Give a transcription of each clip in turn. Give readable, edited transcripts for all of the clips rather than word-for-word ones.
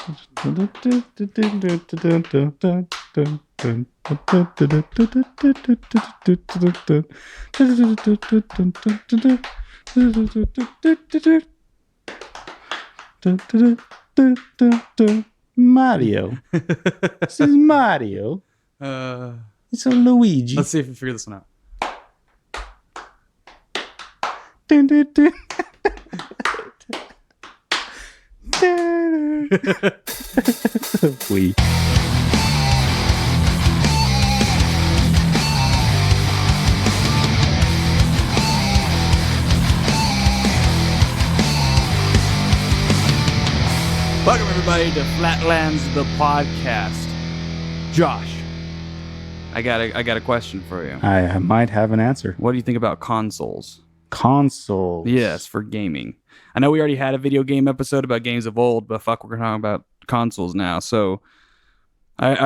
Mario. This is Mario. It's a Luigi. Let's see if we figure this one out. We. Welcome everybody to Flatlands the podcast. Josh, I got a question for you. I might have an answer. What do you think about consoles? Consoles. Yes, for gaming. I know we already had a video game episode about games of old, but fuck, we're talking about consoles now. So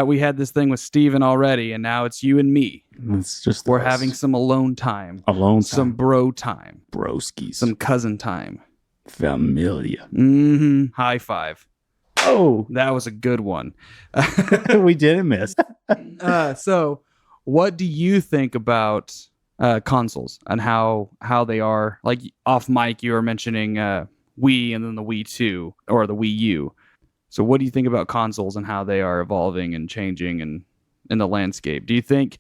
we had this thing with Steven already, and now it's you and me. It's just we're having some alone time. Some bro time. Broskies. Some cousin time. Familia. High five. Oh, that was a good one. We didn't miss. So what do you think about consoles and how they are? Like off mic, you were mentioning Wii and then the Wii 2 or the Wii U. So what do you think about consoles and how they are evolving and changing and in the landscape? Do you think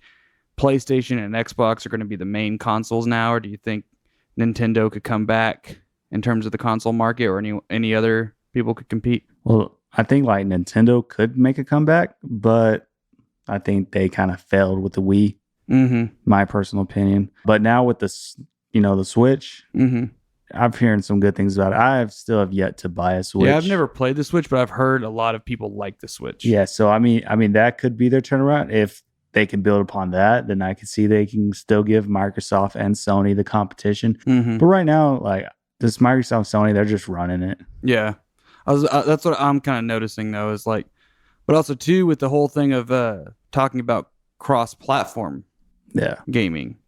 PlayStation and Xbox are going to be the main consoles now, or do you think Nintendo could come back in terms of the console market, or any other people could compete? Well, I think like Nintendo could make a comeback, but I think they kind of failed with the Wii. My personal opinion. But now with the Switch, I'm hearing some good things about it. I still have yet to buy a Switch. Yeah, I've never played the Switch, but I've heard a lot of people like the Switch. Yeah, so I mean that could be their turnaround. If they can build upon that, then I can see they can still give Microsoft and Sony the competition. But right now, like this Microsoft, Sony, they're just running it. Yeah, that's what I'm kind of noticing though. Is like, but also too with the whole thing of talking about cross-platform. Yeah, gaming.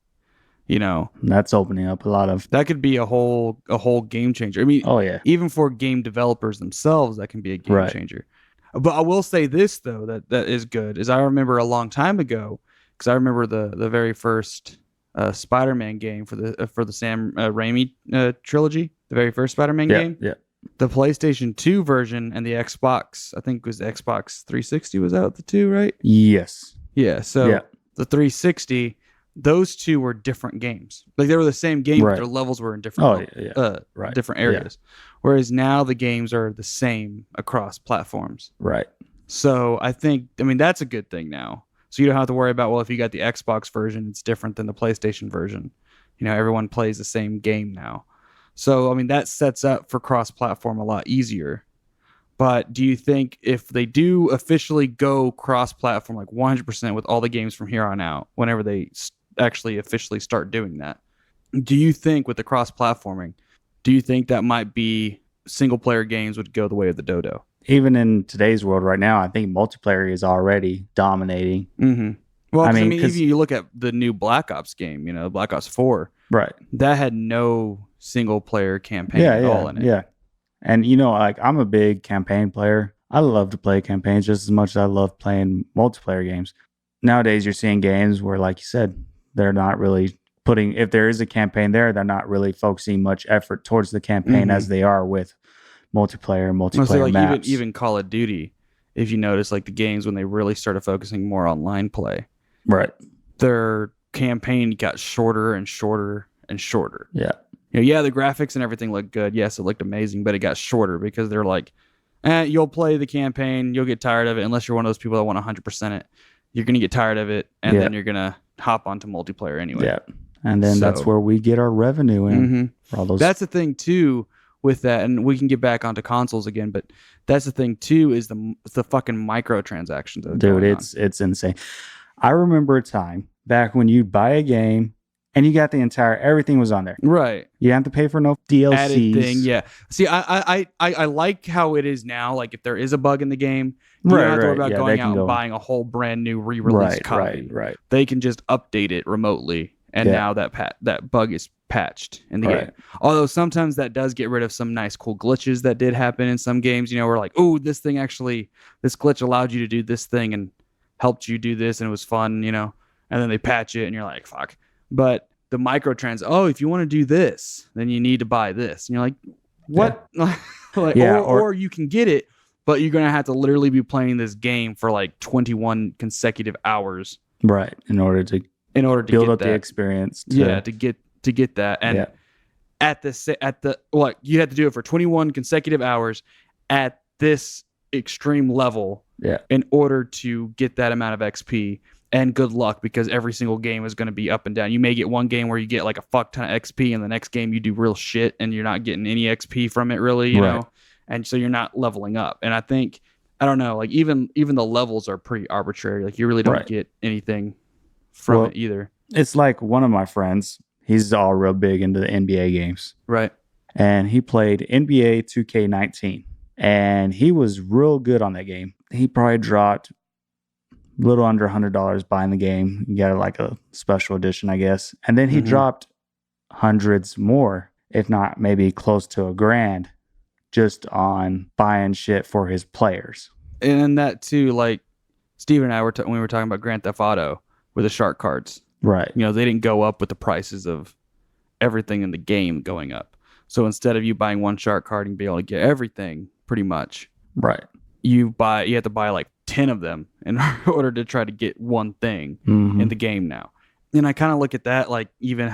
That's opening up a lot of. That could be a whole game changer. I mean, oh yeah, even for game developers themselves, that can be a game changer. But I will say this though, that is good. Is I remember a long time ago, because I remember the very first Spider-Man game for the Sam Raimi trilogy, the very first Spider-Man game. Yeah. The PlayStation 2 version and the Xbox, I think it was the Xbox 360 was out the 2, right? Yes. Yeah. So the 360. Those two were different games. Like they were the same game, but their levels were in different different areas. Yeah. Whereas now the games are the same across platforms. Right. So I mean, that's a good thing now. So you don't have to worry about, well, if you got the Xbox version, it's different than the PlayStation version. Everyone plays the same game now. So, I mean, that sets up for cross-platform a lot easier. But do you think if they do officially go cross-platform, like 100% with all the games from here on out, whenever they actually officially start doing that, do you think with the cross-platforming, do you think that might be single-player games would go the way of the dodo? Even in today's world right now, I think multiplayer is already dominating. Well, I mean, if you look at the new Black Ops game, Black Ops 4, right? That had no single-player campaign at all in it. Yeah. And, like I'm a big campaign player. I love to play campaigns just as much as I love playing multiplayer games. Nowadays, you're seeing games where, like you said, they're not really if there is a campaign there, they're not really focusing much effort towards the campaign as they are with multiplayer maps. Even Call of Duty, if you notice, like the games when they really started focusing more on line play, right? Their campaign got shorter and shorter and shorter. Yeah. The graphics and everything looked good. Yes, it looked amazing, but it got shorter because they're like, you'll play the campaign, you'll get tired of it unless you're one of those people that want 100% it. You're going to get tired of it, and then you're going to hop onto multiplayer anyway. Yeah, and then that's where we get our revenue in. For all those. That's the thing, too, with that, and we can get back onto consoles again, but that's the thing, too, is the fucking microtransactions. Dude, it's insane. I remember a time back when you'd buy a game, and you got everything was on there. Right. You didn't have to pay for no DLCs. Added thing, yeah. See, I like how it is now. Like, if there is a bug in the game, you don't have to worry about going out and buying a whole brand new re-release copy. Right. They can just update it remotely and Yeah. now that bug is patched in the Right. game. Although sometimes that does get rid of some nice cool glitches that did happen in some games. You know, where like, oh, this glitch allowed you to do this thing and helped you do this, and it was fun. You know, and then they patch it, and you're like, fuck. But the microtrans, oh, if you want to do this, then you need to buy this, and you're like, what? Like, Yeah, or you can get it, but you're gonna have to literally be playing this game for like 21 consecutive hours Right. In order to build build get up that. the experience. To get that, and Yeah. at the what you have to do it for 21 consecutive hours at this extreme level Yeah. in order to get that amount of XP. And good luck, because every single game is going to be up and down. You may get one game where you get like a fuck ton of XP, and the next game you do real shit and you're not getting any XP from it really, you Right. know? And so you're not leveling up. And I think, I don't know, like even the levels are pretty arbitrary. Like you really don't Right. get anything from Well, it either. It's like one of my friends, he's all real big into the NBA games, Right. and he played NBA 2K19, and he was real good on that game. He probably dropped a little under $100 buying the game. You got like a special edition, I guess. And then he Mhm. dropped hundreds more, if not maybe close to $1,000, just on buying shit for his players. And that too, like Steve and I when we were talking about Grand Theft Auto with the shark cards, Right. you know, they didn't go up with the prices of everything in the game going up. So instead of you buying one shark card and be able to get everything pretty much, Right. you have to buy like 10 of them in order to try to get one thing Mhm. in the game now. And I kind of look at that like even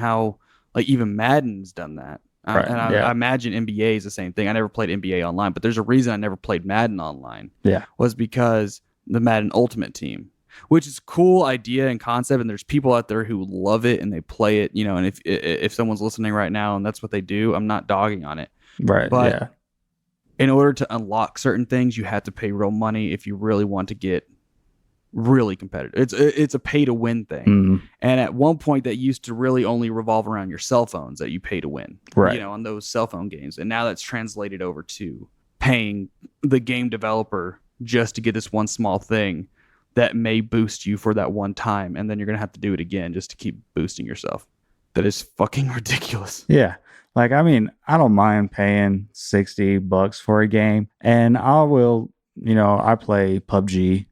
Madden's done that. Right, And yeah. I imagine NBA is the same thing. I never played NBA online, but there's a reason I never played Madden online. Yeah. Was because the Madden Ultimate Team, which is a cool idea and concept, and there's people out there who love it and they play it, you know, and if someone's listening right now and that's what they do, I'm not dogging on it. Right. But yeah. in order to unlock certain things, you have to pay real money if you really want to get really competitive. It's a pay to win thing. Mhm. And at one point that used to really only revolve around your cell phones that you pay to win. Right. You know, on those cell phone games. And now that's translated over to paying the game developer just to get this one small thing that may boost you for that one time, and then you're gonna have to do it again just to keep boosting yourself. That is fucking ridiculous. Yeah. Like, I mean, I don't mind paying $60 for a game, and I will, you know, I play PUBG,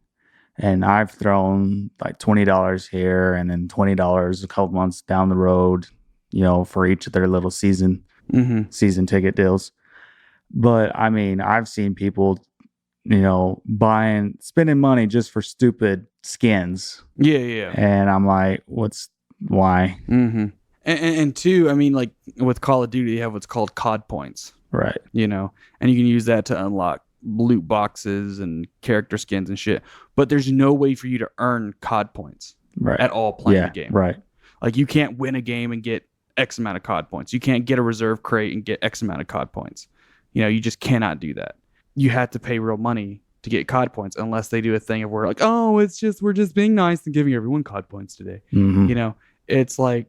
and I've thrown like $20 here and then $20 a couple months down the road, you know, for each of their little season ticket deals. But I mean, I've seen people, you know, spending money just for stupid skins. Yeah. And I'm like, why? Mm-hmm. And two, I mean, like with Call of Duty, you have what's called COD points, Right. you know, and you can use that to unlock loot boxes and character skins and shit. But there's no way for you to earn COD points Right. at all playing Yeah. the game. Right. Like you can't win a game and get X amount of COD points. You can't get a reserve crate and get X amount of COD points. You know, you just cannot do that. You have to pay real money to get COD points unless they do a thing of where like, oh, we're just being nice and giving everyone COD points today. Mhm. You know, it's like,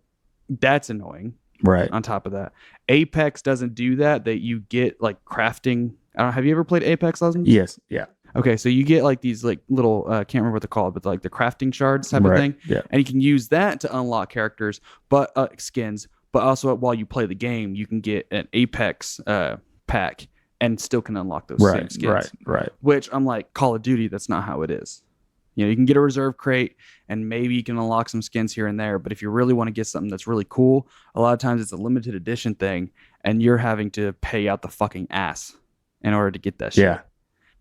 that's annoying. Right. On top of that, Apex doesn't do that. That you get like crafting. I don't know. Have you ever played Apex Legends? Yes. Yeah. Okay, so you get like these like little can't remember what they're called, but like the crafting shards type of Right. thing, Yeah. and you can use that to unlock characters, but skins. But also while you play the game, you can get an Apex pack and still can unlock those same Right. skins. Right. Which I'm like, Call of Duty, that's not how it is. You know, you can get a reserve crate and maybe you can unlock some skins here and there. But if you really want to get something that's really cool, a lot of times it's a limited edition thing and you're having to pay out the fucking ass in order to get that shit. Yeah.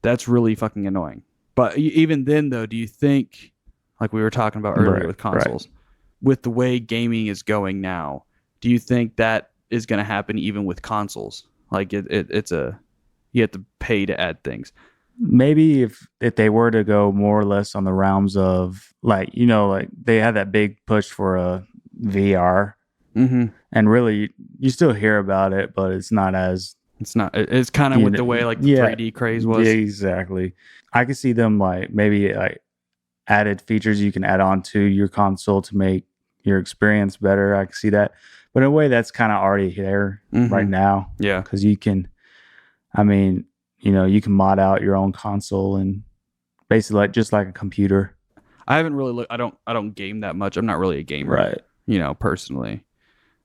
That's really fucking annoying. But even then, though, do you think, like we were talking about earlier Right, with consoles, with the way gaming is going now, do you think that is going to happen even with consoles? Like you have to pay to add things. Maybe if they were to go more or less on the realms of like, you know, like they had that big push for a VR, Mm-hmm. and really you still hear about it, but it's not as It's not. It's kind of with the way like the 3D craze was. Yeah, exactly. I could see them like maybe like added features you can add on to your console to make your experience better. I can see that, but in a way that's kind of already there Mhm. right now Yeah. because you can. I mean, you know, you can mod out your own console and basically like just like a computer. I haven't really looked. I don't game that much. I'm not really a gamer. Right. personally.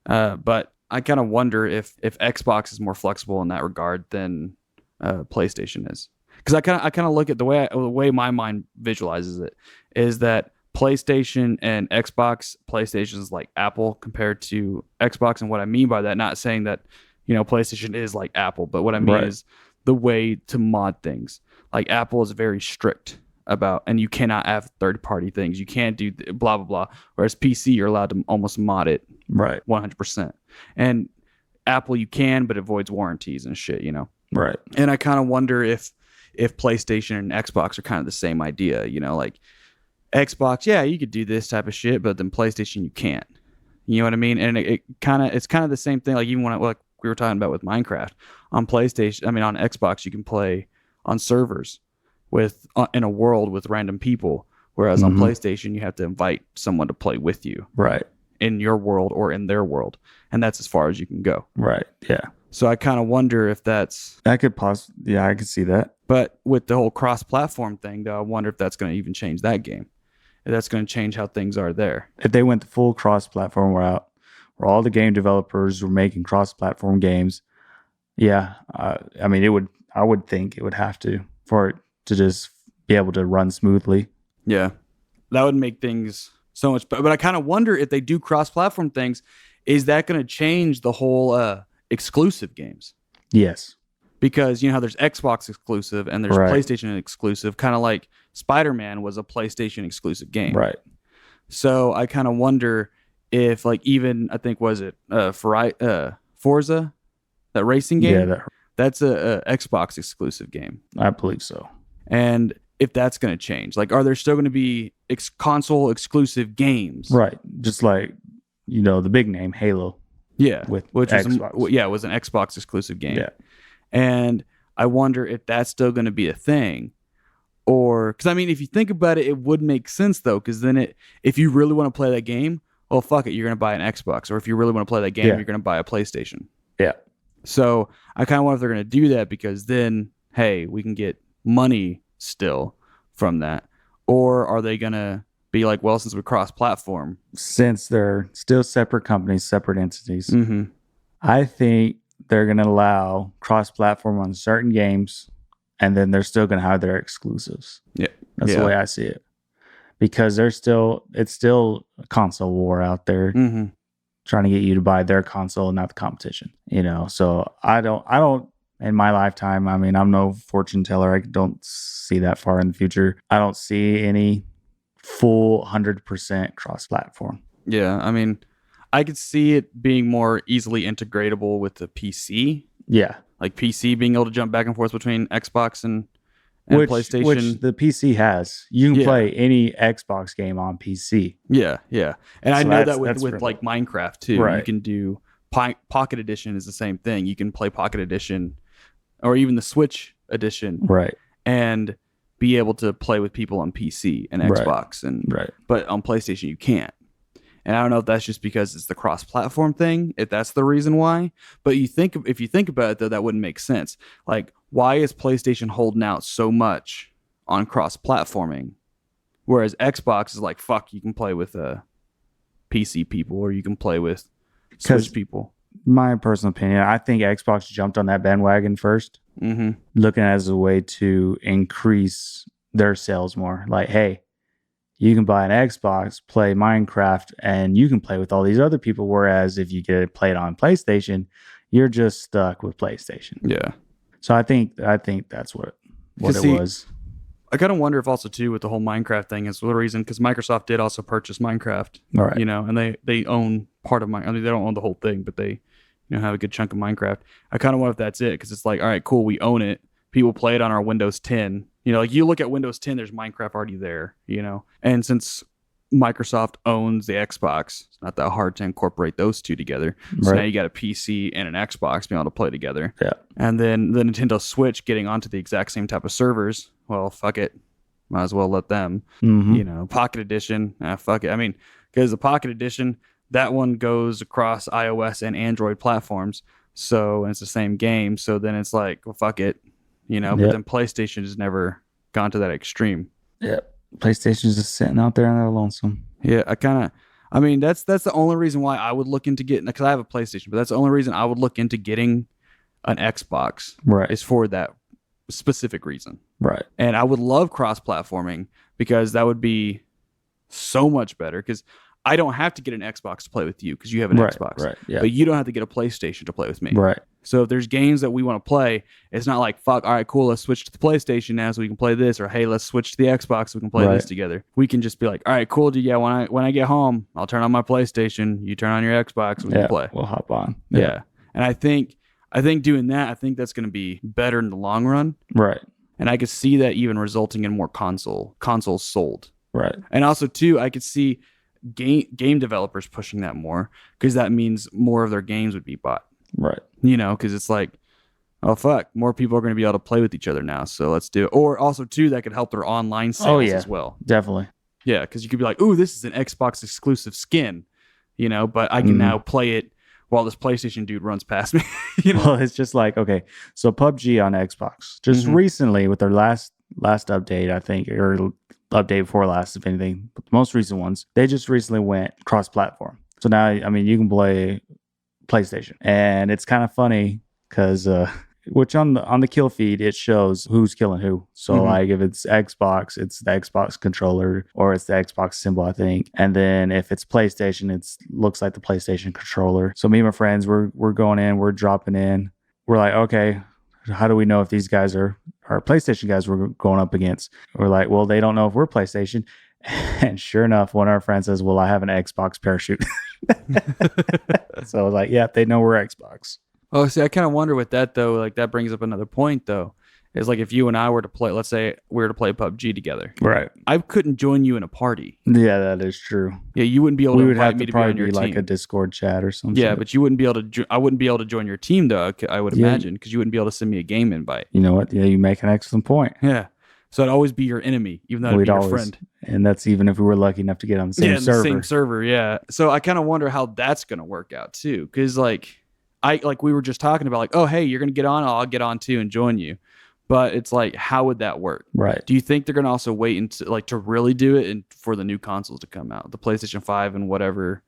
But I kind of wonder if Xbox is more flexible in that regard than PlayStation is, because I kind of look at the way my mind visualizes it is that PlayStation and Xbox, PlayStation is like Apple compared to Xbox, and what I mean by that, not saying that PlayStation is like Apple, but what I mean is the way to mod things. Like Apple is very strict about, and you cannot have third party things. You can't do blah blah blah. Whereas PC, you're allowed to almost mod it 100%. And Apple, you can, but it avoids warranties and shit. Right. And I kind of wonder if PlayStation and Xbox are kind of the same idea. Like Xbox, yeah, you could do this type of shit, but then PlayStation, you can't. You know what I mean? And it's kind of the same thing. Like even when like we were talking about with Minecraft on PlayStation, on Xbox, you can play on servers with in a world with random people, whereas on PlayStation, you have to invite someone to play with you, right, in your world or in their world, and that's as far as you can go. Right. Yeah. So I kind of wonder if that's I could see that. But with the whole cross-platform thing, though, I wonder if that's going to even change that game. If that's going to change how things are there. If they went the full cross-platform route, where all the game developers were making cross-platform games, yeah, it would. I would think it would have to for it to just be able to run smoothly. Yeah, that would make things so much better. But I kind of wonder if they do cross-platform things, is that going to change the whole exclusive games? Yes. Because you know how there's Xbox exclusive and there's PlayStation exclusive, kind of like Spider-Man was a PlayStation exclusive game. Right. So I kind of wonder if like even I think Forza, that racing game? Yeah, that's a Xbox exclusive game. I believe so. And if that's going to change, like are there still going to be console exclusive games? Right. Just like, the big name Halo. Yeah. With which Xbox. was an Xbox exclusive game. Yeah. And I wonder if that's still going to be a thing. Or, because if you think about it, it would make sense though, because then if you really want to play that game, well, fuck it, you're going to buy an Xbox. Or if you really want to play that game, you're going to buy a PlayStation. Yeah. So I kind of wonder if they're going to do that, because then, hey, we can get money still from that. Or are they going to be like, well, since we cross-platform. Since they're still separate companies, separate entities, Mm-hmm. I think they're going to allow cross-platform on certain games, and then they're still going to have their exclusives. Yeah. That's the way I see it. Because it's still a console war out there, Mm-hmm. trying to get you to buy their console and not the competition. So I don't in my lifetime, I'm no fortune teller. I don't see that far in the future. I don't see any full 100% cross-platform. Yeah, I could see it being more easily integratable with the PC. Yeah. Like PC being able to jump back and forth between Xbox and PlayStation. Which the PC has. You can play any Xbox game on PC. Yeah, yeah. And So I know that that's with like Minecraft too. Right. You can do Pocket Edition is the same thing. You can play Pocket Edition or even the Switch Edition. Right. And be able to play with people on PC and Xbox. But on PlayStation you can't. And I don't know if that's just because it's the cross-platform thing, if that's the reason why. But if you think about it, though, that wouldn't make sense. Like, why is PlayStation holding out so much on cross-platforming, whereas Xbox is like, fuck, you can play with PC people or you can play with Switch people? My personal opinion, I think Xbox jumped on that bandwagon first, looking at it as a way to increase their sales more. Like, hey, you can buy an Xbox, play Minecraft, and you can play with all these other people. Whereas if you get it played on PlayStation, you're just stuck with PlayStation. Yeah. So I think that's what it was. I kind of wonder if also too with the whole Minecraft thing is the reason, because Microsoft did also purchase Minecraft. All right. And they own part of they don't own the whole thing, but they have a good chunk of Minecraft. I kind of wonder if that's it, because it's like, all right, cool, we own it. People play it on our Windows 10. Like you look at Windows 10, there's Minecraft already there, And since Microsoft owns the Xbox, it's not that hard to incorporate those two together. So now you got a PC and an Xbox being able to play together. Yeah. And then the Nintendo Switch getting onto the exact same type of servers. Well, fuck it. Might as well let them. Pocket Edition. Fuck it. Because the Pocket Edition, that one goes across iOS and Android platforms. So, and it's the same game. So then it's like, well, fuck it. But then PlayStation has never gone to that extreme. Yeah. PlayStation's just sitting out there and they're lonesome. Yeah, I mean, that's the only reason why I would look into getting, because I have a PlayStation, but that's the only reason I would look into getting an Xbox Right. is for that specific reason. Right. And I would love cross-platforming because that would be so much better, because I don't have to get an Xbox to play with you because you have an Right. Xbox. Right. Yeah. But you don't have to get a PlayStation to play with me. Right. So if there's games that we want to play, it's not like, fuck, all right, cool, let's switch to the PlayStation now so we can play this, or hey, let's switch to the Xbox so we can play this Right. together. We can just be like, all right, cool, dude, yeah, when I get home, I'll turn on my PlayStation, you turn on your Xbox, we Yeah. can play. We'll hop on. Yeah. And I think doing that, I think that's going to be better in the long run. Right. And I could see that even resulting in more consoles sold. Right. And also too, I could see game developers pushing that more, because that means more of their games would be bought. Right. You know, because it's like, oh fuck, more people are going to be able to play with each other now, so let's do it. Or also too, that could help their online sales as well. Definitely. Yeah, because you could be like, ooh, this is an Xbox exclusive skin, you know, but I can now play it while this PlayStation dude runs past me. You know? Well, it's just like, okay, so PUBG on Xbox just recently with their last update, I think, or update before last, if anything, but the most recent ones, they just recently went cross-platform. So now, I mean, you can play PlayStation, and it's kind of funny because which on the kill feed it shows who's killing who. So like if it's Xbox, it's the Xbox controller or it's the Xbox symbol, I think. And then if it's PlayStation, it looks like the PlayStation controller. So me and my friends, we're going in, we're dropping in. We're like, okay, how do we know if these guys are PlayStation guys we're going up against? We're like, well, they don't know if we're PlayStation. And sure enough, one of our friends says, well, I have an Xbox parachute. So I was like, yeah, they know we're Xbox. Oh, see, I kind of wonder with that though. Like that brings up another point though. Is like if you and I were to play, let's say we were to play PUBG together, Right. I couldn't join you in a party. Yeah, that is true. Yeah, you wouldn't be able We to would invite have me to to be on probably your be team. like a Discord chat or something. Yeah, but you wouldn't be able to. I wouldn't be able to join your team though. I would Yeah. imagine, because you wouldn't be able to send me a game invite. You know what? Yeah, you make an excellent point. Yeah, so I'd always be your enemy, even though I'd We'd be your always, friend. and that's even if we were lucky enough to get on the same Yeah, server. the same server. Yeah. So I kind of wonder how that's gonna work out too, because like we were just talking about, like, oh hey, you're gonna get on, I'll get on too and join you. But it's like, how would that work? Right. Do you think they're going to also wait until, like, to really do it and for the new consoles to come out, the PlayStation 5 and whatever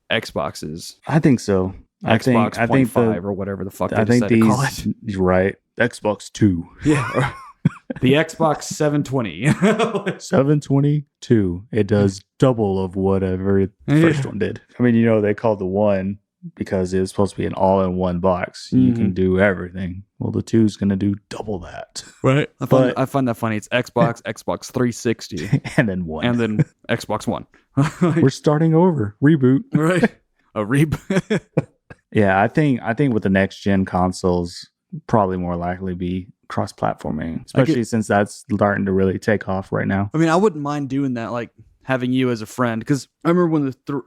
Xboxes, I think so. Xbox I think 5 or whatever the fuck they I think decided to call it. these right. Xbox 2. Yeah, the Xbox 720. 722. It does double of whatever the first one did. I mean, you know, they called the one because it was supposed to be an all-in-one box. You can do everything. Well, the 2 is going to do double that. Right. I find that funny. It's Xbox, Xbox 360, And then one. and then Xbox One. We're starting over. Reboot. Right. A reboot. Yeah, I think with the next gen consoles, probably more likely be cross-platforming, especially since that's starting to really take off right now. I mean, I wouldn't mind doing that, like having you as a friend, because I remember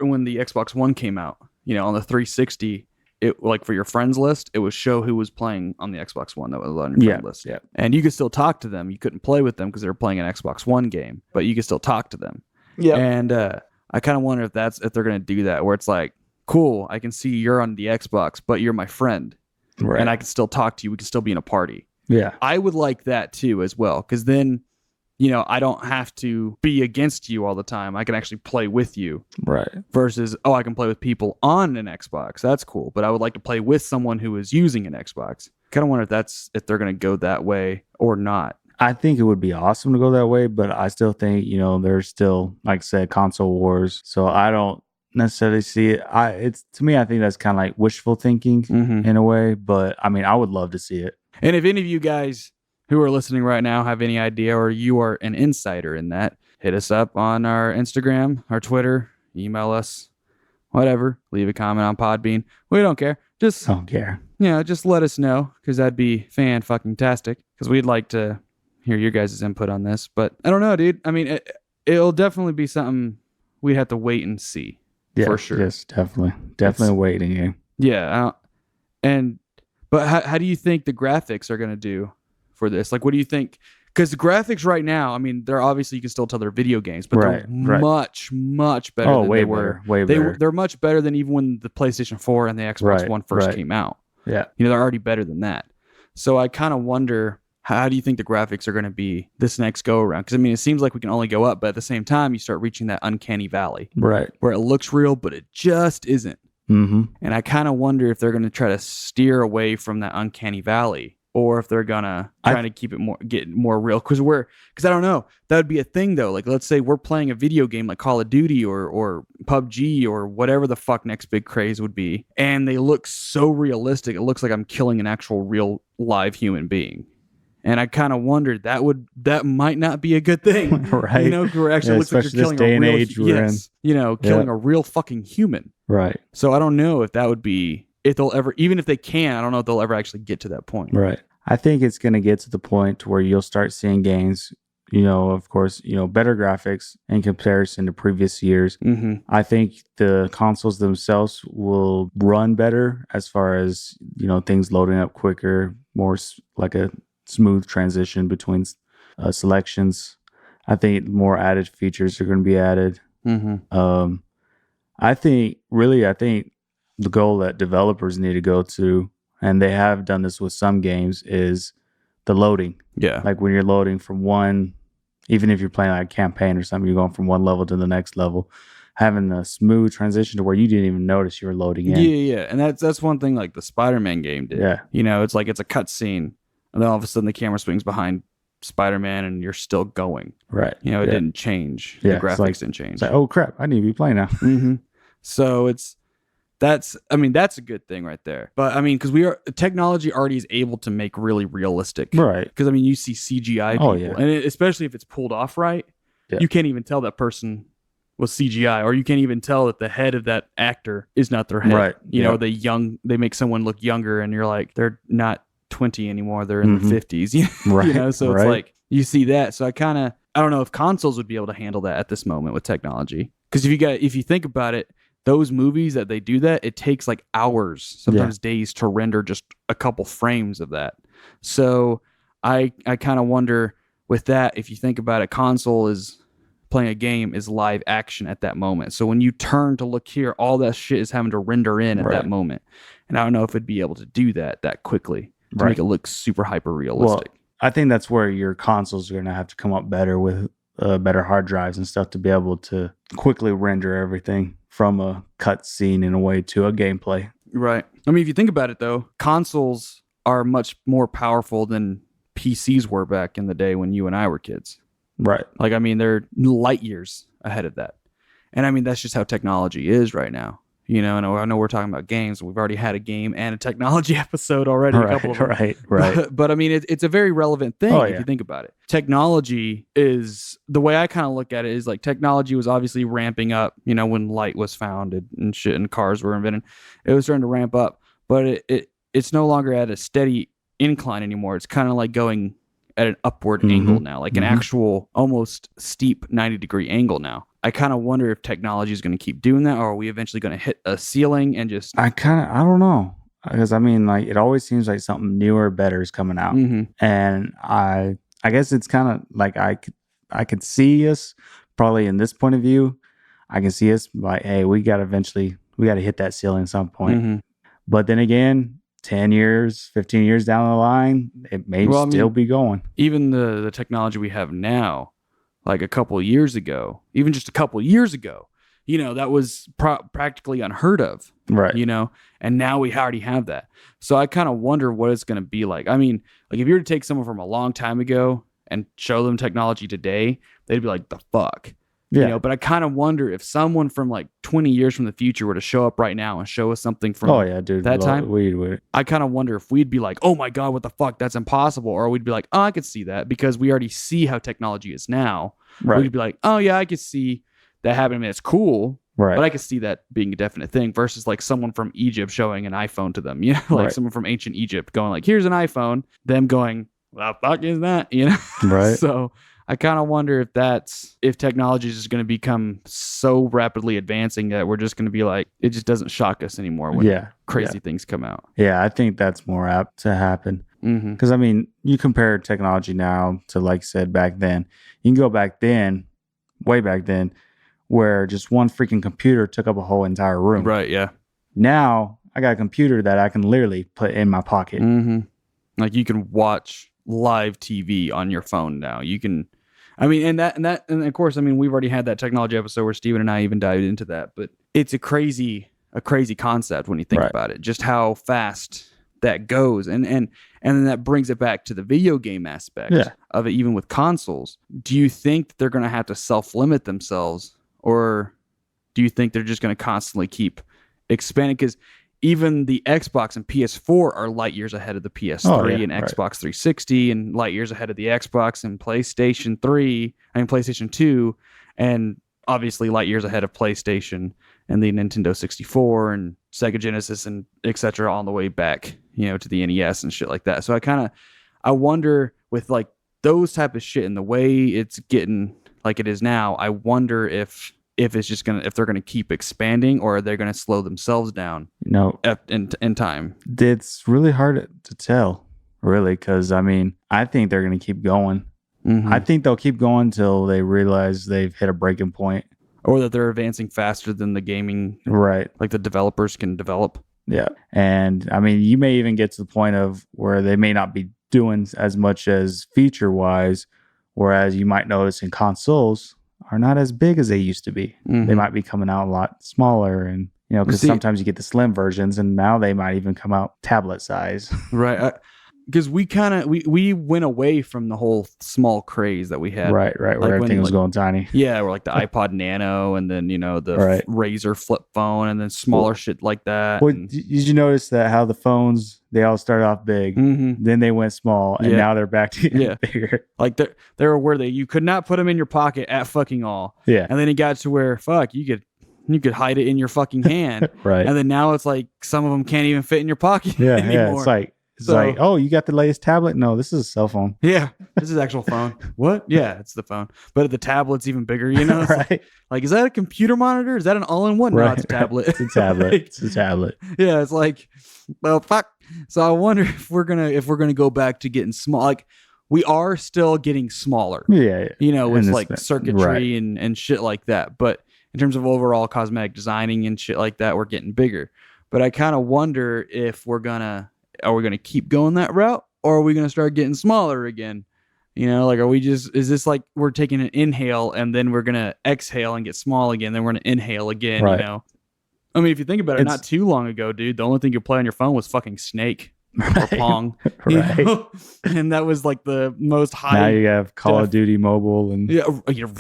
when the Xbox One came out, you know, on the 360, it like for your friends list, it would show who was playing on the Xbox One that was on your friend list. Yeah. And you could still talk to them. You couldn't play with them because they were playing an Xbox One game, but you could still talk to them. Yeah. And I kind of wonder if they're going to do that, where it's like, cool, I can see you're on the Xbox, but you're my friend. Right. And I can still talk to you. We can still be in a party. Yeah. I would like that too as well, because then, you know, I don't have to be against you all the time. I can actually play with you. Right. Versus, oh, I can play with people on an Xbox. That's cool. But I would like to play with someone who is using an Xbox. Kind of wonder if they're going to go that way or not. I think it would be awesome to go that way, but I still think, you know, there's still, like I said, console wars. So I don't necessarily see it. To me, I think that's kind of like wishful thinking in a way, but I mean, I would love to see it. And if any of you guys who are listening right now have any idea, or you are an insider in that, hit us up on our Instagram, our Twitter, email us, whatever. Leave a comment on Podbean. We don't care. Just Don't care. Yeah, just let us know, because that'd be fan-fucking-tastic, because we'd like to hear your guys' input on this. But I don't know, dude. I mean, it'll definitely be something we'd have to wait and see. Yeah, for sure. Yes, definitely. Definitely a waiting game. Yeah. But how do you think the graphics are going to do for this? Like, what do you think? Because the graphics right now, I mean, they're obviously, you can still tell they're video games, but they're much, much better than they were. Way better. They're much better than even when the PlayStation 4 and the Xbox One first came out. Yeah. You know, they're already better than that. So I kind of wonder, how do you think the graphics are going to be this next go around? Because I mean, it seems like we can only go up, but at the same time, you start reaching that uncanny valley Right. where it looks real, but it just isn't. Mm-hmm. And I kind of wonder if they're going to try to steer away from that uncanny valley, or if they're going to try to keep it get more real. Because I don't know. That would be a thing though. Like, let's say we're playing a video game like Call of Duty or PUBG or whatever the fuck next big craze would be, and they look so realistic. It looks like I'm killing an actual real live human being. And I kind of wondered that might not be a good thing, right? You know, where it actually looks like you're killing a real, killing a real fucking human, right? So I don't know if that would be, if they'll ever, even if they can, I don't know if they'll ever actually get to that point, right? I think it's going to get to the point to where you'll start seeing games, of course, better graphics in comparison to previous years. Mm-hmm. I think the consoles themselves will run better as far as things loading up quicker, more like a smooth transition between selections. I think more added features are going to be added. Mm-hmm. I think the goal that developers need to go to, and they have done this with some games, is the loading. Yeah. Like when you're loading from one, even if you're playing like a campaign or something, you're going from one level to the next level, having a smooth transition to where you didn't even notice you were loading in. Yeah. And that's one thing like the Spider-Man game did. Yeah. It's like it's a cutscene, and then all of a sudden the camera swings behind Spider-Man and you're still going. Right. It didn't change. Yeah, the graphics didn't change. It's like, oh crap, I need to be playing now. Mm-hmm. So that's a good thing right there. But I mean, because technology already is able to make really realistic. Right. Because I mean, you see CGI people, and especially if it's pulled off right, you can't even tell that person was CGI, or you can't even tell that the head of that actor is not their head. Right. They make someone look younger, and you're like, they're not 20 anymore, they're in their 50s. Right. So it's like you see that. So I don't know if consoles would be able to handle that at this moment with technology. Because if you think about it, those movies that they do that, it takes like hours, sometimes days to render just a couple frames of that. So I kind of wonder with that, if you think about it, console is playing a game is live action at that moment. So when you turn to look here, all that shit is having to render in at that moment. And I don't know if it'd be able to do that quickly to make it look super hyper realistic. Well, I think that's where your consoles are going to have to come up better with better hard drives and stuff to be able to quickly render everything from a cut scene in a way to a gameplay. Right. I mean, if you think about it though, consoles are much more powerful than PCs were back in the day when you and I were kids. Right. Like, I mean, they're light years ahead of that. And I mean, that's just how technology is right now. And I know we're talking about games. We've already had a game and a technology episode already. A couple of them. Right. But I mean, it's a very relevant thing if you think about it. Technology is, the way I kind of look at it is like technology was obviously ramping up, when light was founded and shit and cars were invented. It was starting to ramp up, but it's no longer at a steady incline anymore. It's kind of like going at an upward angle now, like an actual almost steep 90-degree angle now. I kind of wonder if technology is going to keep doing that, or are we eventually going to hit a ceiling and just... I don't know. Because I mean, like, it always seems like something newer, better is coming out. And I guess it's kind of like I could see us probably in this point of view. I can see us like, hey, we got to hit that ceiling at some point. But then again, 10 years, 15 years down the line, it may still be going. Even the technology we have now, like a couple of years ago, even just a couple of years ago, that was practically unheard of. Right. And now we already have that. So I kind of wonder what it's going to be like. I mean, like if you were to take someone from a long time ago and show them technology today, they'd be like, the fuck? Yeah. But I kind of wonder if someone from like 20 years from the future were to show up right now and show us something from that time. I kind of wonder if we'd be like, oh my God, what the fuck? That's impossible. Or we'd be like, oh, I could see that because we already see how technology is now. Right. We'd be like, oh yeah, I could see that happening. I mean, it's cool. Right. But I could see that being a definite thing versus like someone from Egypt showing an iPhone to them, like someone from ancient Egypt going like, here's an iPhone, them going, what the fuck is that? Right. So I kind of wonder if technology is just going to become so rapidly advancing that we're just going to be like, it just doesn't shock us anymore when crazy things come out. Yeah, I think that's more apt to happen. Because, I mean, you compare technology now to, like you said, back then. You can go back then, way back then, where just one freaking computer took up a whole entire room. Right, yeah. Now, I got a computer that I can literally put in my pocket. Like you can watch live TV on your phone now. You can, I mean, and of course, I mean, we've already had that technology episode where Steven and I even dived into that, but it's a crazy concept when you think Right. about it, just how fast that goes. And then that brings it back to the video game aspect Yeah. of it, even with consoles. Do you think that they're going to have to self-limit themselves, or do you think they're just going to constantly keep expanding? Because even the Xbox and PS4 are light years ahead of the PS3 and Xbox 360, and light years ahead of the Xbox and PlayStation 2, and obviously light years ahead of PlayStation and the Nintendo 64 and Sega Genesis and etc. on the way back, to the NES and shit like that. So I wonder with like those type of shit and the way it's getting like it is now, I wonder if it's just if they're gonna keep expanding, or are they gonna slow themselves down in time. It's really hard to tell, really, because I mean, I think they're going to keep going. Mm-hmm. I think they'll keep going until they realize they've hit a breaking point. Or that they're advancing faster than the gaming, Right. like the developers can develop. Yeah. And I mean, you may even get to the point of where they may not be doing as much as feature wise, whereas you might notice in consoles are not as big as they used to be. Mm-hmm. They might be coming out a lot smaller, and because sometimes you get the slim versions, and now they might even come out tablet size. Right. Because we went away from the whole small craze that we had. Right, where like everything was going tiny. Yeah, or like the iPod Nano, and then the Razer flip phone, and then smaller shit like that. Well, did you notice that how the phones, they all started off big, then they went small, and now they're back to bigger. Like they were where you could not put them in your pocket at fucking all. Yeah, and then it got to where you could hide it in your fucking hand. Right, and then now it's like some of them can't even fit in your pocket anymore. Yeah, it's like, oh, you got the latest tablet? No, this is a cell phone. Yeah, this is actual phone. What? Yeah, it's the phone. But the tablet's even bigger, Right. Like, is that a computer monitor? Is that an all-in-one? Right, No, it's a tablet. It's a tablet. It's a tablet. Yeah, it's like, well, fuck. So I wonder if we're gonna go back to getting small. Like, we are still getting smaller. Yeah. With like circuitry and shit like that. But in terms of overall cosmetic designing and shit like that, we're getting bigger. But I kind of wonder if are we gonna keep going that route, or are we gonna start getting smaller again? Like, is this like we're taking an inhale and then we're gonna exhale and get small again, then we're gonna inhale again? Right. I mean, if you think about it, not too long ago, dude, the only thing you play on your phone was fucking Snake or Pong, right? And that was like the most high. Now you have Call of Duty Mobile, and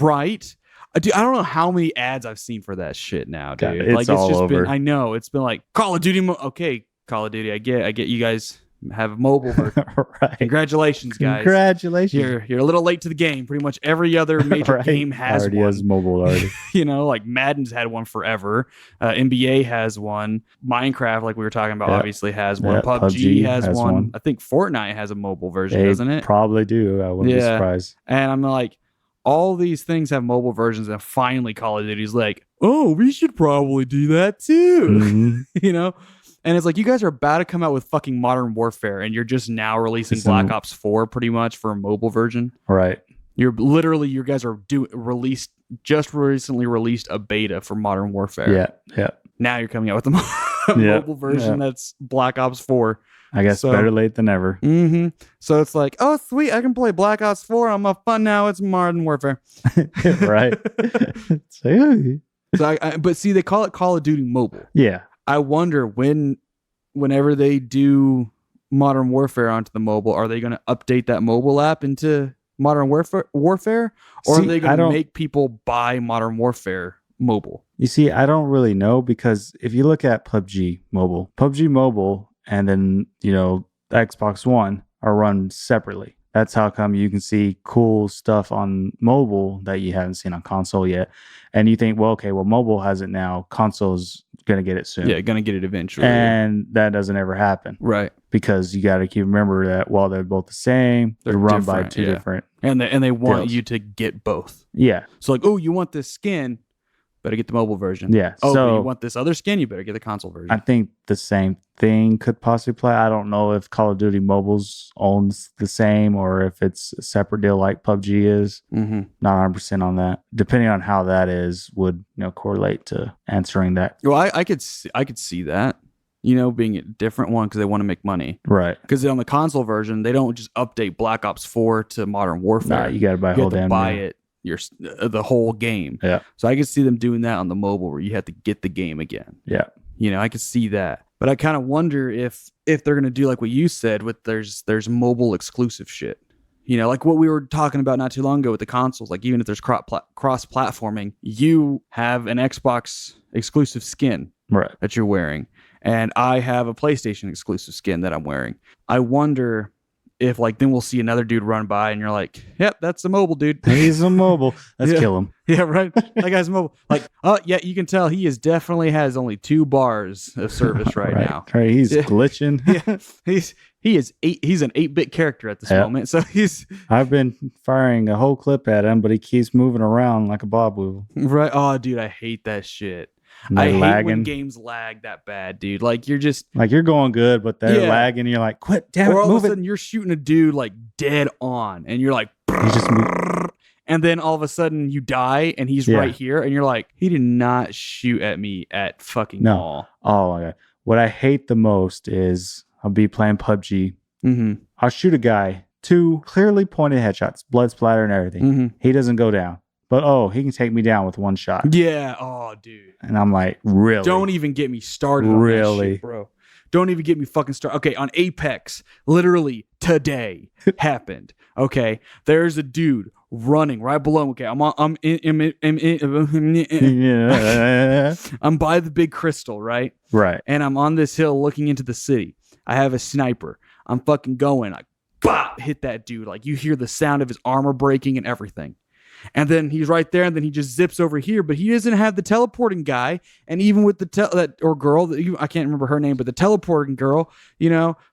right. Dude, I don't know how many ads I've seen for that shit now, dude. God, it's all just over. I know it's been like Call of Duty. Okay, Call of Duty. I get you guys have a mobile version. Right. Congratulations, guys. Congratulations. You're a little late to the game. Pretty much every other major game has already one. has mobile already. Like Madden's had one forever. NBA has one. Minecraft, like we were talking about, obviously has one. PUBG has one. I think Fortnite has a mobile version, doesn't it? Probably do. I wouldn't be surprised. And I'm like, all these things have mobile versions, and finally Call of Duty's like, oh, we should probably do that too. Mm-hmm. And it's like, you guys are about to come out with fucking Modern Warfare, and you're just now releasing Black Ops 4 pretty much for a mobile version. Right. You guys are just recently released a beta for Modern Warfare. Yeah. Now you're coming out with a mobile version that's Black Ops 4. I guess better late than never. Mm-hmm. So it's like, oh, sweet, I can play Black Ops 4 on my phone now. It's Modern Warfare. Right. But see, they call it Call of Duty Mobile. Yeah. I wonder whenever they do Modern Warfare onto the mobile, are they going to update that mobile app into Modern Warfare, or are they going to make people buy Modern Warfare mobile? You see, I don't really know, because if you look at PUBG Mobile, and then the Xbox One are run separately. That's how come you can see cool stuff on mobile that you haven't seen on console yet. And you think, well, mobile has it now. Console's going to get it soon. Yeah, going to get it eventually. And that doesn't ever happen. Right. Because you got to remember that while they're both the same, they're run by two different. And they want you to get both. Yeah. So like, oh, you want this skin? Better get the mobile version. Yeah. Oh, but you want this other skin? You better get the console version. I think the same thing could possibly apply. I don't know if Call of Duty Mobiles owns the same, or if it's a separate deal like PUBG is. Mm-hmm. Not 100% on that. Depending on how that is, would correlate to answering that. Well, I could see that. being a different one because they want to make money. Right. Because on the console version, they don't just update Black Ops 4 to Modern Warfare. Nah, you got to buy a You whole have to damn buy new. it the whole game. Yeah. So I could see them doing that on the mobile where you have to get the game again. Yeah. I could see that. But I kind of wonder if they're going to do like what you said with there's mobile exclusive shit. Like what we were talking about not too long ago with the consoles. Like even if there's cross-platforming, you have an Xbox exclusive skin Right. that you're wearing. And I have a PlayStation exclusive skin that I'm wearing. I wonder if like then we'll see another dude run by and you're like, yep, that's a mobile dude. He's a mobile. Let's Yeah. kill him. Yeah, right. That guy's mobile. Like, oh yeah, you can tell he definitely has only 2 bars of service right now. Right. He's Yeah. glitching. Yeah, he's an 8-bit character at this Yeah. moment. So he's I've been firing a whole clip at him, but he keeps moving around like a bob weevil. right. Oh, dude, I hate that shit. And I they're hate when lagging. games lag that bad, dude. Like you're just Like you're going good, but they're Yeah. lagging. And you're like, quit, damn it, or all of move a it. sudden you're shooting a dude like dead on, and you're like, You just move. and then all of a sudden you die, and he's Yeah. right here, and you're like, he did not shoot at me at fucking No. all. Oh my god. What I hate the most is I'll be playing PUBG. Mm-hmm. I'll shoot a guy, 2 clearly pointed headshots, blood splatter and everything. Mm-hmm. He doesn't go down. But he can take me down with 1 shot. Yeah. Oh, dude. And I'm like, really? Don't even get me started on that Really? shit, bro. Don't even get me fucking started. Okay, on Apex, literally today happened. Okay, there's a dude running right below him. Okay, I'm Yeah. I'm by the big crystal, right? Right. And I'm on this hill looking into the city. I have a sniper. I'm fucking going. I hit that dude. Like you hear the sound of his armor breaking and everything. And then he's right there, and then he just zips over here, but he doesn't have the teleporting guy. And even with the girl, I can't remember her name, but the teleporting girl,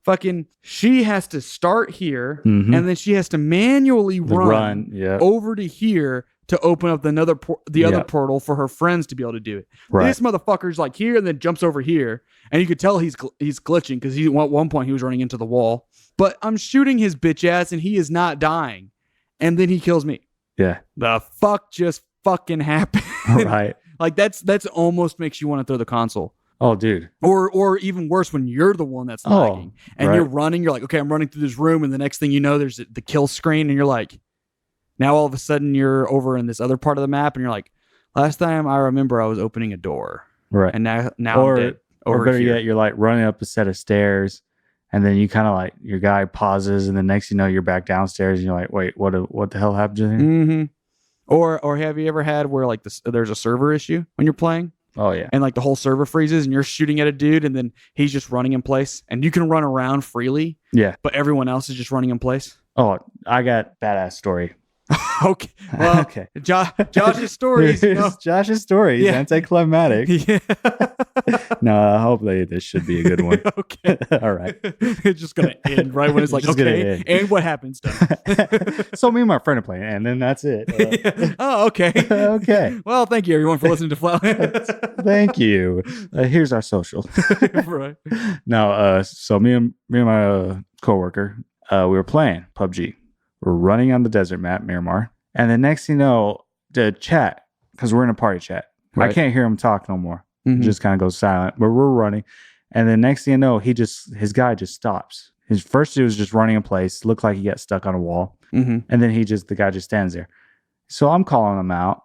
fucking, she has to start here, Mhm. and then she has to manually run Yeah. over to here to open up the other Yeah. portal for her friends to be able to do it. Right. This motherfucker's like here and then jumps over here, and you could tell he's glitching because at one point he was running into the wall. But I'm shooting his bitch ass, and he is not dying, and then he kills me. Yeah. The fuck just fucking happened? Right. Like that's almost makes you want to throw the console. Oh, dude. Or even worse when you're the one that's lagging and right. you're running. You're like, okay, I'm running through this room, and the next thing you know, there's the kill screen, and you're like, now all of a sudden you're over in this other part of the map, and you're like, last time I remember I was opening a door, Right. and now Or- I'm dead Or over better here. yet, you're like running up a set of stairs, and then you kind of like your guy pauses, and the next you know you're back downstairs, and you're like, wait, what the hell happened to him? Mm-hmm. Or have you ever had where like there's a server issue when you're playing? Oh yeah. And like the whole server freezes and you're shooting at a dude and then he's just running in place and you can run around freely, Yeah. but everyone else is just running in place. Oh, I got badass story. Okay. Well, Okay. Josh's stories. Here's Josh's story. Yeah. Anticlimactic. Yeah. No, hopefully this should be a good one. Okay. All right. It's just going to end right when it's like, Just gonna okay. end. And what happens? Done. So me and my friend are playing, and then that's it. Yeah. Oh, okay. Okay. Well, thank you everyone for listening to Flatland. Thank you. Here's our social. Right. No, so me and my coworker, we were playing PUBG. We're running on the desert map, Miramar, and the next thing you know, the chat, because we're in a party chat, Right. I can't hear him talk no more. Mhm. It just kind of goes silent. But we're running, and the next thing you know, his guy just stops. His first he was just running in place, looked like he got stuck on a wall, Mhm. and then the guy just stands there. So I'm calling him out,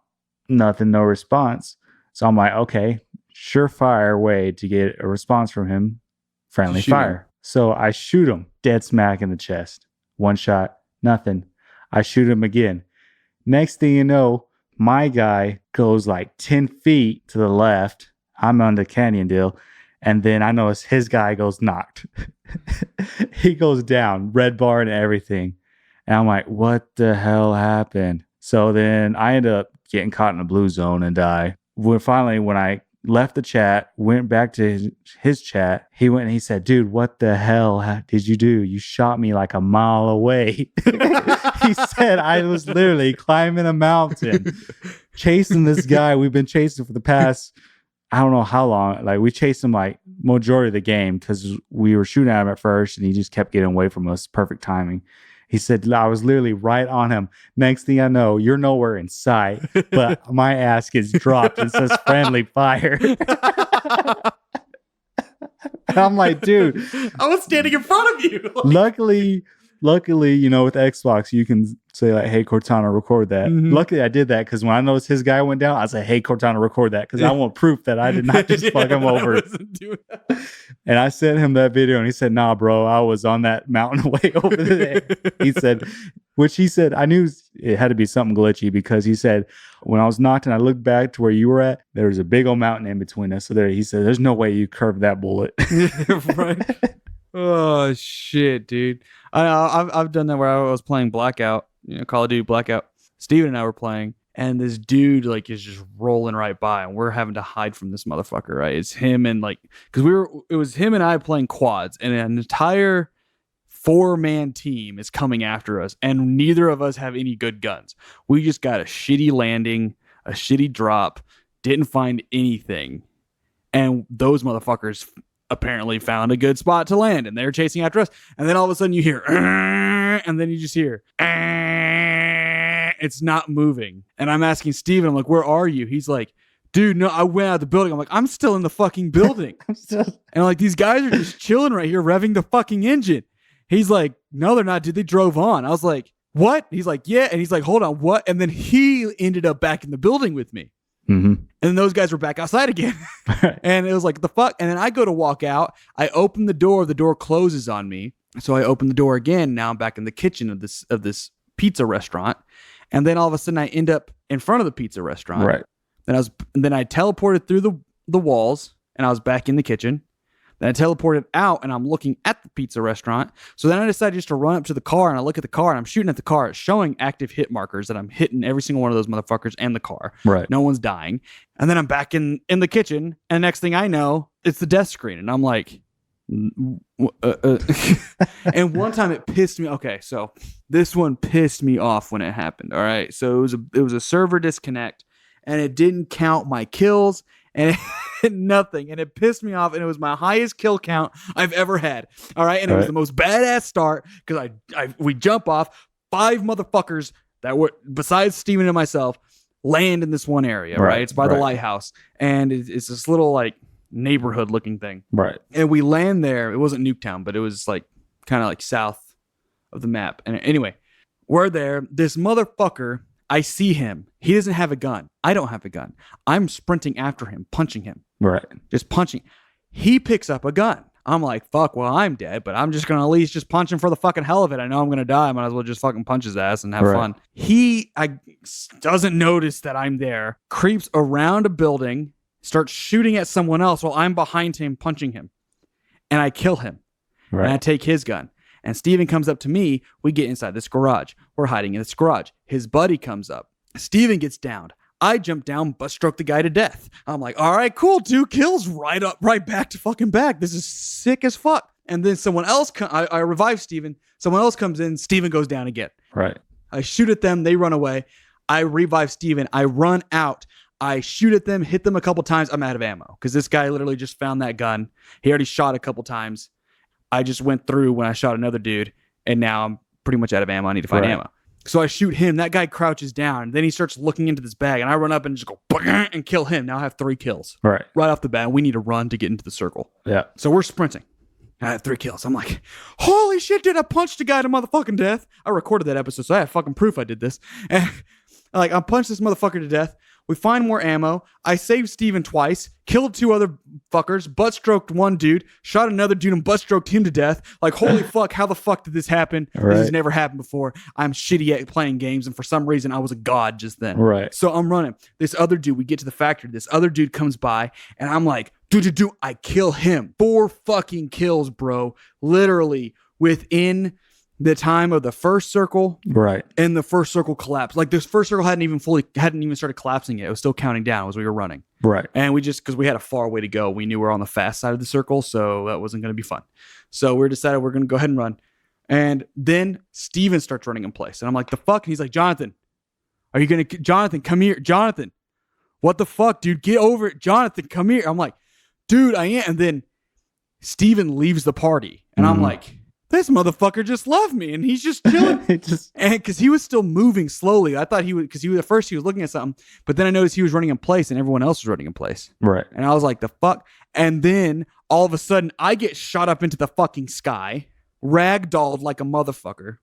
nothing, no response. So I'm like, okay, surefire way to get a response from him, friendly Shoot him. fire. So I shoot him dead smack in the chest. 1 shot, nothing. I shoot him again. Next thing you know, my guy goes like 10 feet to the left. I'm on the canyon deal. And then I notice his guy goes knocked. He goes down, red bar and everything. And I'm like, what the hell happened? So then I end up getting caught in a blue zone and die. When I left the chat, went back to his chat, he went and he said, dude, what the hell did you do? You shot me like a mile away. He said, I was literally climbing a mountain, chasing this guy we've been chasing for the past, I don't know how long. Like we chased him like majority of the game because we were shooting at him at first and he just kept getting away from us. Perfect timing. He said, I was literally right on him. Next thing I know, you're nowhere in sight, but my ass gets dropped and says friendly fire. And I'm like, dude, I was standing in front of you. luckily, you know, with Xbox, you can say like, "Hey, Cortana, record that." Mhm. Luckily, I did that because when I noticed his guy went down, I said, "Hey, Cortana, record that," because I want proof that I did not just fuck him I over. wasn't doing that. And I sent him that video, and he said, "Nah, bro, I was on that mountain way over there." He said, I knew it had to be something glitchy because he said, when I was knocked and I looked back to where you were at, there was a big old mountain in between us. So he said, "There's no way you curved that bullet." Right. Oh shit, dude. I've done that where I was playing Blackout, you know, Call of Duty Blackout. Steven and I were playing, and this dude like is just rolling right by, and we're having to hide from this motherfucker. Right? It's him and like because it was him and I playing quads, and an entire 4-man team is coming after us, and neither of us have any good guns. We just got a shitty landing, a shitty drop, didn't find anything, and those motherfuckers apparently found a good spot to land, and they're chasing after us. And then all of a sudden you hear, and then you just hear, it's not moving. And I'm asking Steven, I'm like, "Where are you?" He's like, "Dude, no, I went out of the building." I'm like, "I'm still in the fucking building." And like, these guys are just chilling right here, revving the fucking engine. He's like, "No, they're not, dude. They drove on." I was like, "What?" He's like, "Yeah." And he's like, "Hold on, what?" And then he ended up back in the building with me. Mm-hmm. And then those guys were back outside again. And it was like, the fuck? And then I go to walk out. I open the door closes on me. So I open the door again. Now I'm back in the kitchen of this pizza restaurant. And then all of a sudden I end up in front of the pizza restaurant. Right. And then I teleported through the walls, and I was back in the kitchen. Then I teleported out, and I'm looking at the pizza restaurant. So then I decided just to run up to the car, and I look at the car, and I'm shooting at the car. It's showing active hit markers that I'm hitting every single one of those motherfuckers and the car. Right. No one's dying. And then I'm back in the kitchen, and next thing I know, it's the death screen. And I'm like, and one time it pissed me. Okay, so this one pissed me off when it happened. All right. So it was a server disconnect, and it didn't count my kills. And nothing, and it pissed me off, and it was my highest kill count I've ever had. All right, and it was the most badass start because we jump off 5 motherfuckers that were besides Steven and myself land in this one area. Right, it's by the lighthouse, and it's this little like neighborhood looking thing. Right, and we land there. It wasn't Nuketown, but it was like kind of like south of the map. And anyway, we're there. This motherfucker. I see him. He doesn't have a gun. I don't have a gun. I'm sprinting after him, punching him. Right. Just punching. He picks up a gun. I'm like, fuck, well, I'm dead, but I'm just going to at least just punch him for the fucking hell of it. I know I'm going to die. I might as well just fucking punch his ass and have fun. He doesn't notice that I'm there, creeps around a building, starts shooting at someone else while I'm behind him, punching him. And I kill him. Right. And I take his gun. And Steven comes up to me. We get inside this garage. We're hiding in this garage. His buddy comes up. Steven gets downed. I jump down, but stroke the guy to death. I'm like, all right, cool. 2 kills right back to fucking back. This is sick as fuck. And then someone else, I revive Steven. Someone else comes in. Steven goes down again. Right. I shoot at them. They run away. I revive Steven. I run out. I shoot at them, hit them a couple times. I'm out of ammo because this guy literally just found that gun. He already shot a couple times. I just went through when I shot another dude, and now I'm pretty much out of ammo. I need to find ammo. So I shoot him. That guy crouches down. Then he starts looking into this bag, and I run up and just go and kill him. Now I have 3 kills. Right off the bat. We need to run to get into the circle. Yeah. So we're sprinting. I have 3 kills. I'm like, holy shit, dude, I punched a guy to motherfucking death. I recorded that episode, so I have fucking proof I did this. And like, I punched this motherfucker to death. We find more ammo. I saved Steven twice, killed 2 other fuckers, butt stroked 1 dude, shot another dude and butt stroked him to death. Like, holy fuck, how the fuck did this happen? Right. This has never happened before. I'm shitty at playing games, and for some reason, I was a god just then. Right. So I'm running. This other dude, we get to the factory. This other dude comes by, and I'm like, dude, I kill him. 4 fucking kills, bro. Literally within the time of the first circle, right, and the first circle collapsed. Like, this first circle hadn't even started collapsing yet. It was still counting down as we were running, right. And we just, because we had a far way to go, we knew we were on the fast side of the circle, so that wasn't going to be fun. So we decided we're going to go ahead and run. And then Steven starts running in place, and I'm like, the fuck? And he's like, Jonathan, Jonathan, come here, Jonathan. What the fuck, dude? Get over it, Jonathan. Come here. I'm like, dude, I am. And then Steven leaves the party, and I'm like, this motherfucker just left me, and he's just chilling. And because he was still moving slowly, I thought he would, because at first he was looking at something, but then I noticed he was running in place, and everyone else was running in place. Right. And I was like, the fuck? And then all of a sudden I get shot up into the fucking sky, ragdolled like a motherfucker,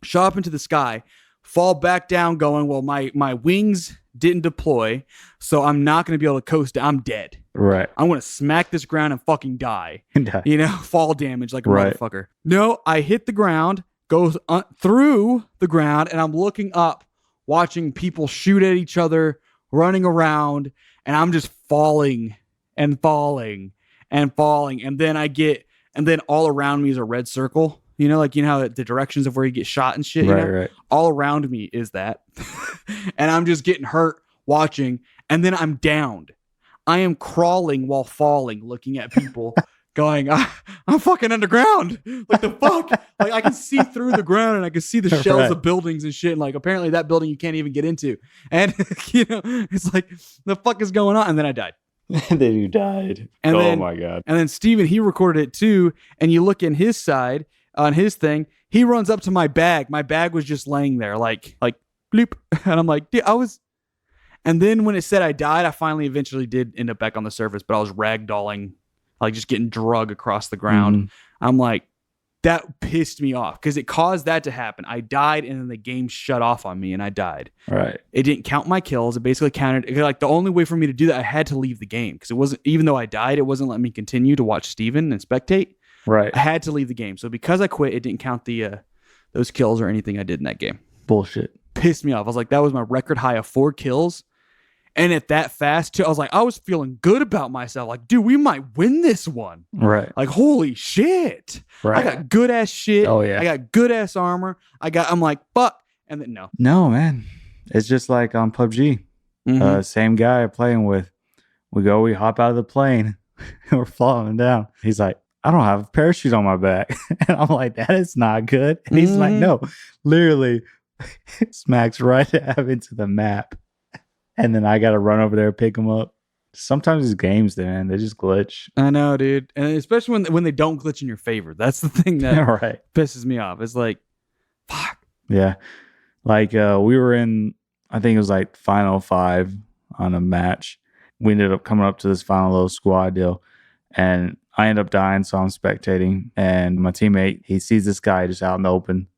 shot up into the sky, fall back down going, well, my wings didn't deploy, so I'm not going to be able to coast. I'm dead. Right. I'm going to smack this ground and fucking die. Die. You know, fall damage like a Right. motherfucker. No, I hit the ground, goes through the ground, and I'm looking up, watching people shoot at each other, running around, and I'm just falling and falling and falling. And then all around me is a red circle. You know, like, you know how the directions of where you get shot and shit. You know? Right. All around me is that. And I'm just getting hurt watching. And then I'm downed. I am crawling while falling, looking at people going, I'm fucking underground. Like, the fuck? Like, I can see through the ground and I can see the shells Right. of buildings and shit. And like, apparently that building you can't even get into. And, you know, it's like, the fuck is going on? And then I died. And then you died. And oh then- my God. And then Steven, he recorded it too. And you look in his side on his thing, he runs up to my bag. My bag was just laying there, like bloop. And I'm like, dude, and then when it said I died, I finally eventually did end up back on the surface, but I was ragdolling, like just getting drug across the ground. Mhm. I'm like, that pissed me off because it caused that to happen. I died and then the game shut off on me and I died. Right. It didn't count my kills. It basically counted, like, the only way for me to do that, I had to leave the game because it wasn't, even though I died, it wasn't letting me continue to watch Steven and spectate. Right. I had to leave the game. So because I quit, it didn't count the those kills or anything I did in that game. Bullshit. Pissed me off. I was like, that was my record high of 4 kills. And at that fast, too, I was like, I was feeling good about myself. Like, dude, we might win this one. Right. Like, holy shit. Right. I got good ass shit. Oh, yeah. I got good ass armor. I'm like, fuck. And then no. No, man. It's just like on PUBG. Mhm. Same guy I'm playing with. We hop out of the plane. And we're falling down. He's like, I don't have a parachute on my back. And I'm like, that is not good. And he's like, Mhm. no, literally smacks right into the map. And then I got to run over there and pick him up. Sometimes these games, man, they just glitch. I know, dude. And especially when they don't glitch in your favor. That's the thing that Right. pisses me off. It's like, fuck. Yeah. Like we were in, I think it was like final 5 on a match. We ended up coming up to this final little squad deal. And I end up dying, so I'm spectating. And my teammate, he sees this guy just out in the open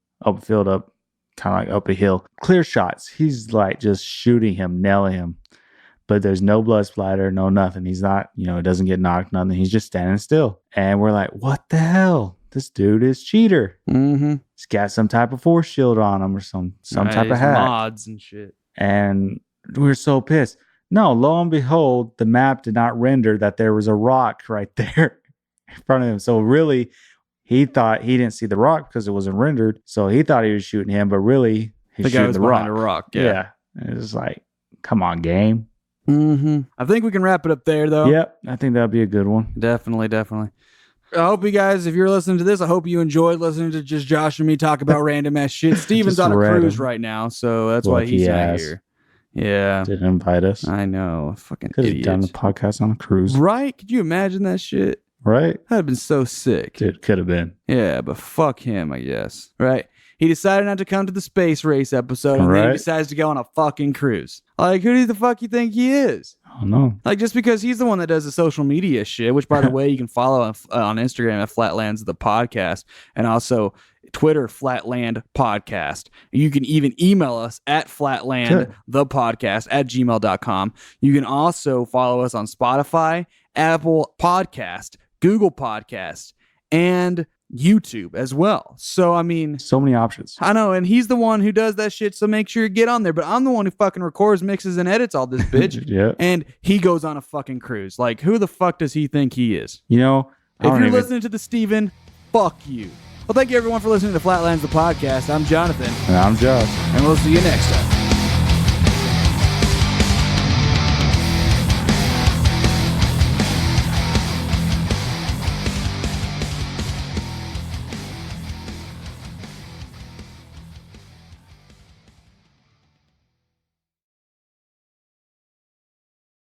field, up kind of like up a hill. Clear shots. He's like just shooting him, nailing him. But there's no blood splatter, no nothing. He's not, it doesn't get knocked, nothing. He's just standing still. And we're like, what the hell? This dude is cheater. Mm-hmm. He's got some type of force shield on him or some type of hack. Mods and shit. And we were so pissed. No, lo and behold, the map did not render that there was a rock right there in front of him. So really, he thought he didn't see the rock because it wasn't rendered. So he thought he was shooting him, but really, he's The guy shooting was the behind rock. a rock. Yeah. And it's like, come on, game. Mm-hmm. I think we can wrap it up there, though. Yep. I think that'd be a good one. Definitely. I hope you guys, if you're listening to this, I hope you enjoyed listening to just Josh and me talk about random ass shit. Steven's Just on a random. cruise right now, so that's why Lucky he's not ass. here. Yeah. Didn't invite us. I know. Fucking Could have done the idiot. podcast on a cruise. Right? Could you imagine that shit? Right? That'd have been so sick. Dude, could have been. Yeah, but fuck him, I guess. Right? He decided not to come to the space race episode, and then he Right. decides to go on a fucking cruise. Like, who do the fuck you think he is? Oh, no. Like, just because he's the one that does the social media shit, which, by the way, you can follow on Instagram at Flatlands the podcast, and also Twitter, Flatland Podcast. You can even email us at flatlandthepodcast@gmail.com. You can also follow us on Spotify, Apple Podcast, Google Podcast, and YouTube as well. So, I mean, So many options. I know, and he's the one who does that shit, so make sure you get on there. But I'm the one who fucking records, mixes, and edits all this bitch. Yeah. And he goes on a fucking cruise. Like, who the fuck does he think he is? I If don't you're even- listening to the Steven, fuck you. Well, thank you everyone for listening to Flatlands the podcast. I'm Jonathan, And I'm Josh. and we'll see you next time.